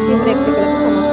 సాక్షి ప్రేక్షకులకు నమస్కారం.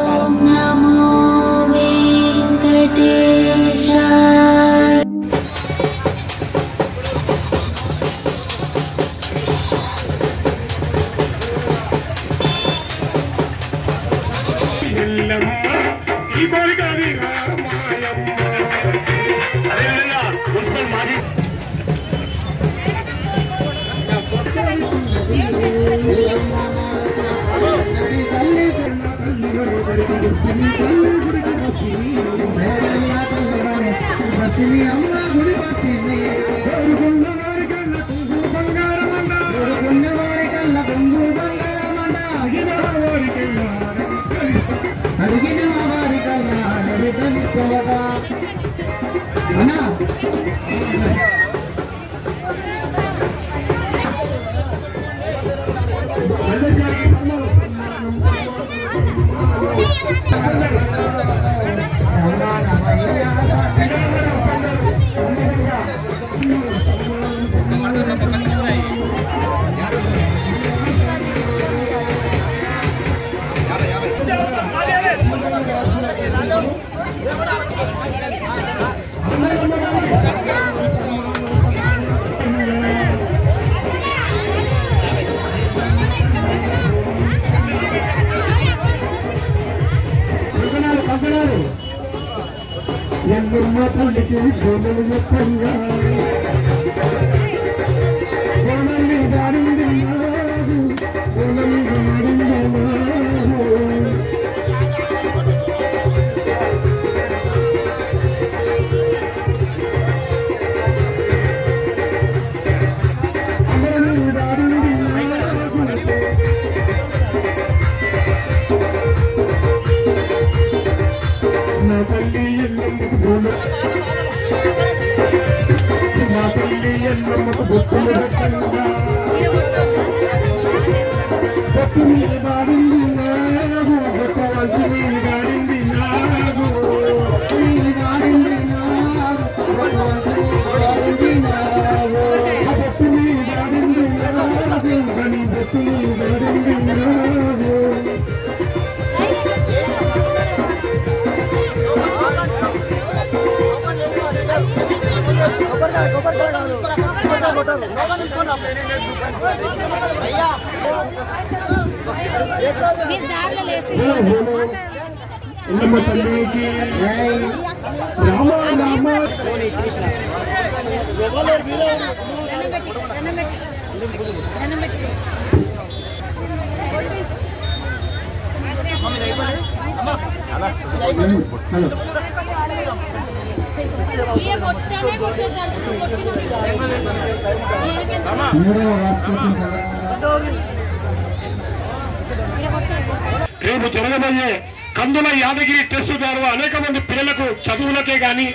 రేపు జరగబోయే కందుల యాదగిరి టెస్టు ద్వారా అనేక మంది పిల్లలకు చదువులకే గాని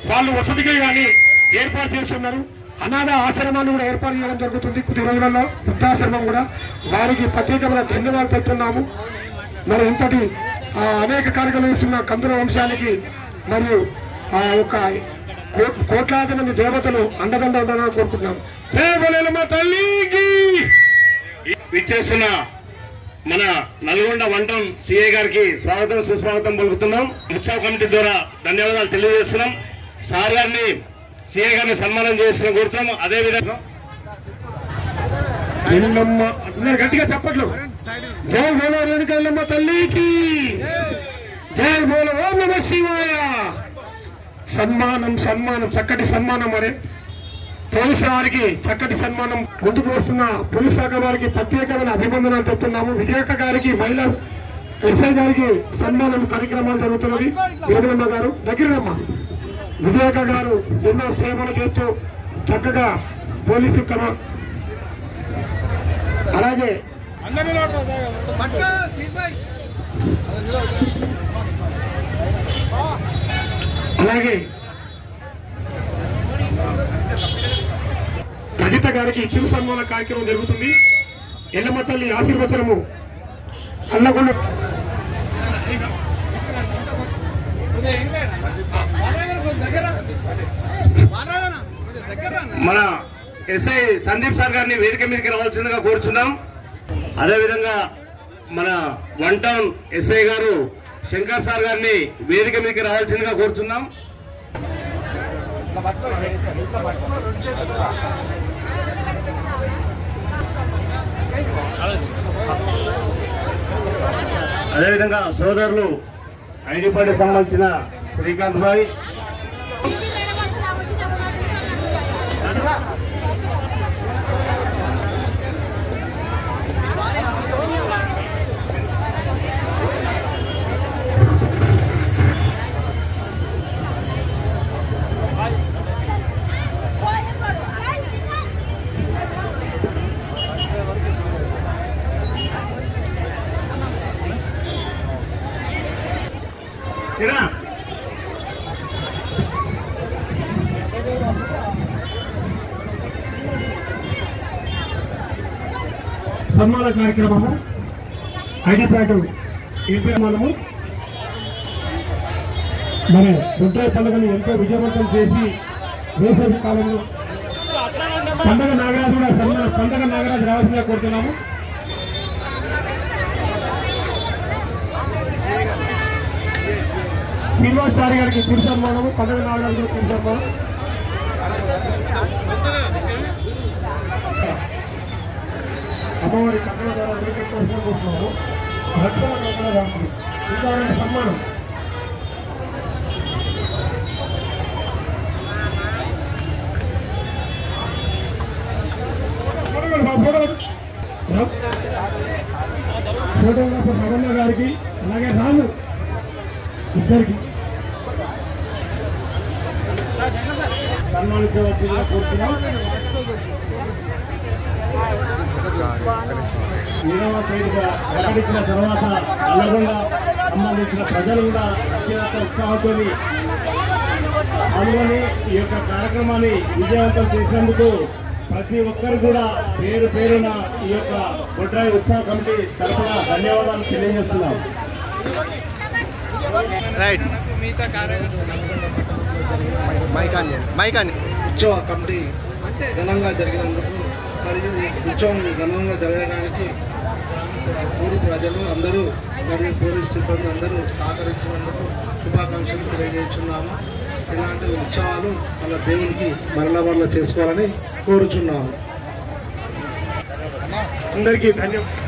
వాళ్ళు వసతికే గాని ఏర్పాటు చేస్తున్నారు. అనాథ ఆశ్రమాన్ని కూడా ఏర్పాటు చేయడం జరుగుతుంది. కొద్ది రోజులలో వృద్ధాశ్రమం కూడా వారికి ప్రత్యేకమైన ధన్యవాదాలు తెలుపుతున్నాము. మరి ఇంతటి అనేక కార్యక్రమాలు చేస్తున్న కందుల వంశానికి మరియు ఆ యొక్క కోట్లాది మంది దేవతలు అండదండ ఉండాలని కోరుకుంటున్నాం. మా తల్లికి విచ్చేస్తున్న మన నల్గొండ వంటం సిఐ గారికి స్వాగతం సుస్వాగతం పలుకుతున్నాం. ఉత్సవ కమిటీ ద్వారా ధన్యవాదాలు తెలియజేస్తున్నాం. సార్ గారిని సిఐ గారిని సన్మానం చేసిన కోరుతున్నాం. అదేవిధంగా గట్టిగా చెప్పట్లు. జై బోలో రేణుకల్లమ్మ తల్లికి, జై బోలో ఓం నమః శివాయ. సన్మానం సన్మానం చక్కటి సన్మానం. మరి పోలీసు వారికి చక్కటి సన్మానం. ముందుకు వస్తున్న పోలీస్ శాఖ వారికి ప్రత్యేకమైన అభినందనలు చెప్తున్నాము. విజయక్క గారికి, మహిళా ఎస్ఐ గారికి సన్మానం కార్యక్రమాలు జరుగుతున్నది. వేణుగమ్మ గారు దగ్గరమ్మ విజయక్క గారు ఎన్నో సేవలు చేస్తూ చక్కగా పోలీసు అలాగే అలాగే రజిత గారికి చిరు సన్మాన కార్యక్రమం జరుగుతుంది. ఎల్లమ్మ తల్లి ఆశీర్వచనము అల్లగొండ మన ఎస్ఐ సందీప్ సార్ గారిని వేదిక మీదకి రావాల్సిందిగా కోరుచున్నాం. అదేవిధంగా మన వన్ టౌన్ ఎస్ఐ గారు శంకర్ సార్ గారిని వేదిక మీదకి రావాల్సిందిగా కోరుతున్నాం. అదేవిధంగా సోదరులు ఐడిపాటికి సంబంధించిన శ్రీకాంత్ భాయ్, సన్మాన కార్యక్రమము ఐడిపాటు మనము మన గుంట్రాయి పండుగను ఎంతో విజయవంతం చేసి వేసవి కాలంలో పండుగ నాగరాజు కూడా పండుగ నాగరాజు రావాల్సిందిగా కోరుతున్నాము. శ్రీనివాసారి గారికి తిరు సన్మానము, పండుగ నాగరాజు గారికి తిరు సన్మానం. అమ్మవారి కట్టల ద్వారా కూర్చున్నాము. సన్మానం ఫోటోగ్రాఫర్ రమణ గారికి అలాగే రాము ఇద్దరికి సన్మానించవలసిందిగా కోరుతున్నాం. మీరవ సైడ్గా ప్రకటించిన తర్వాత నల్లగొండ సంబంధించిన ప్రజలు కూడా అత్యంత ఉత్సాహంతో పాల్గొని ఈ యొక్క కార్యక్రమాన్ని విజయవంతం చేసినందుకు ప్రతి ఒక్కరు కూడా పేరు పేరున ఈ యొక్క బొడ్రాయి ఉత్సవ కమిటీ తరఫున ధన్యవాదాలు తెలియజేస్తున్నాం. ఉత్సవ కమిటీ ఘనంగా జరిగినందుకు మరియు ఉత్సవం ఘనంగా జరగడానికి ఊరు ప్రజలు అందరూ మరియు పోలీస్ సిబ్బంది అందరూ సహకరించినందుకు శుభాకాంక్షలు తెలియజేస్తున్నాము. ఇలాంటి ఉత్సవాలు మన దేవునికి మరల చేసుకోవాలని కోరుచున్నాము. అందరికీ ధన్యవాదాలు.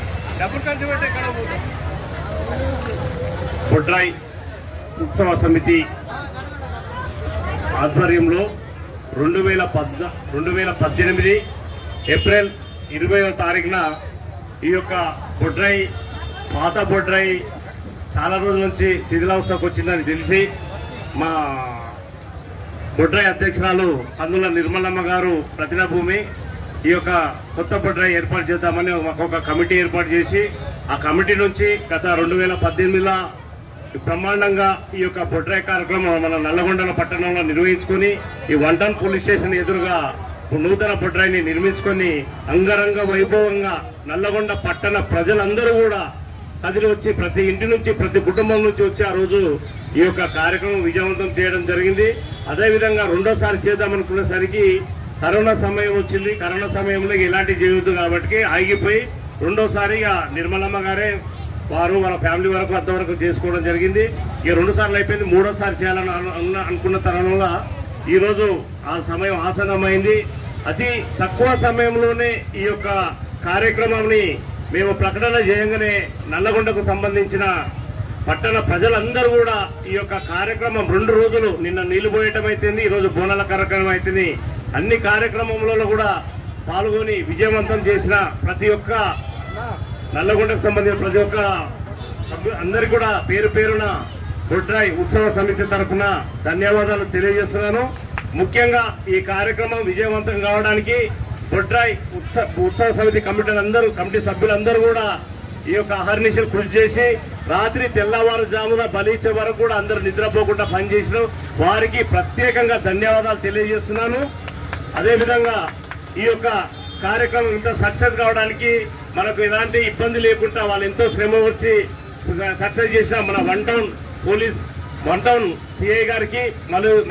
బొడ్రాయి ఉత్సవ సమితి ఆధ్వర్యంలో 2018 ఏప్రిల్ 20వ తారీఖున ఈ యొక్క బొడ్రాయి పాత బొడ్రాయి చాలా రోజుల నుంచి శిథిలావస్థకు వచ్చిందని తెలిసి మా బొడ్రాయి అధ్యక్షురాలు కందుల నిర్మలమ్మ గారు ప్రతిభూమి ఈ యొక్క కొత్త బొడ్రాయి ఏర్పాటు చేద్దామని ఒక కమిటీ ఏర్పాటు చేసి ఆ కమిటీ నుంచి గత 2018లో బ్రహ్మాండంగా ఈ యొక్క బొడ్రాయి కార్యక్రమం మన నల్లగొండ పట్టణంలో నిర్వహించుకుని ఈ వన్ టౌన్ పోలీస్ స్టేషన్ ఎదురుగా నూతన బొడ్రాయిని నిర్మించుకొని అంగరంగ వైభవంగా నల్లగొండ పట్టణ ప్రజలందరూ కూడా కదిలి వచ్చి ప్రతి ఇంటి నుంచి ప్రతి కుటుంబం నుంచి వచ్చి ఆ రోజు ఈ యొక్క కార్యక్రమం విజయవంతం చేయడం జరిగింది. అదేవిధంగా రెండోసారి చేద్దామనుకునేసరికి కరోనా సమయం వచ్చింది. కరోనా సమయంలో ఇలాంటివి చేయవద్దు కాబట్టి ఆగిపోయి రెండోసారిగా నిర్మలమ్మ గారే వారు వాళ్ళ ఫ్యామిలీ వరకు అంతవరకు చేసుకోవడం జరిగింది. ఇక 2 సార్లు అయిపోయింది. 3వసారి చేయాలని అనుకున్న తరుణంలో ఈ రోజు ఆ సమయం ఆసన్నమైంది. అతి తక్కువ సమయంలోనే ఈ యొక్క కార్యక్రమాన్ని మేము ప్రకటన చేయగానే నల్లగొండకు సంబంధించిన పట్టణ ప్రజలందరూ కూడా ఈ యొక్క కార్యక్రమం 2 రోజులు నిన్న నీళ్లు పోయటం అయితేంది, ఈ రోజు బోనాల కార్యక్రమం అయితేంది, అన్ని కార్యక్రమంలో కూడా పాల్గొని విజయవంతం చేసిన ప్రతి ఒక్క నల్లగొండకు సంబంధించిన ప్రతి ఒక్క అందరికీ కూడా పేరు పేరున బొడ్రాయి ఉత్సవ సమితి తరఫున ధన్యవాదాలు తెలియజేస్తున్నాను. ముఖ్యంగా ఈ కార్యక్రమం విజయవంతం కావడానికి బొడ్రాయి ఉత్సవ సమితి కమిటీ సభ్యులందరూ కూడా ఈ యొక్క అహర్నిశలు కృషి చేసి రాత్రి తెల్లవారుజామున బలిచ్చే వరకు కూడా అందరూ నిద్రపోకుండా పనిచేసిన వారికి ప్రత్యేకంగా ధన్యవాదాలు తెలియజేస్తున్నాను. అదేవిధంగా ఈ యొక్క కార్యక్రమం ఇంత సక్సెస్ కావడానికి మనకు ఎలాంటి ఇబ్బంది లేకుండా వాళ్ళు ఎంతో శ్రమ వచ్చి సక్సెస్ చేసిన మన వన్ టౌన్ సిఐ గారికి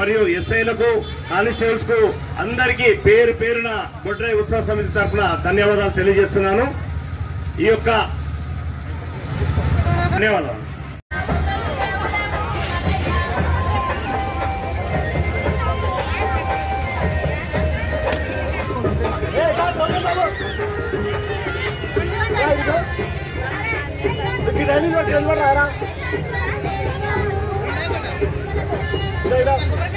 మరియు ఎస్ఐలకు కానిస్టేబుల్స్ కు అందరికీ పేరు పేరున బొడ్రాయి ఉత్సవ సమితి తరఫున ధన్యవాదాలు తెలియజేస్తున్నాను. ఈ యొక్క ధన్యవాదాలు. రైలు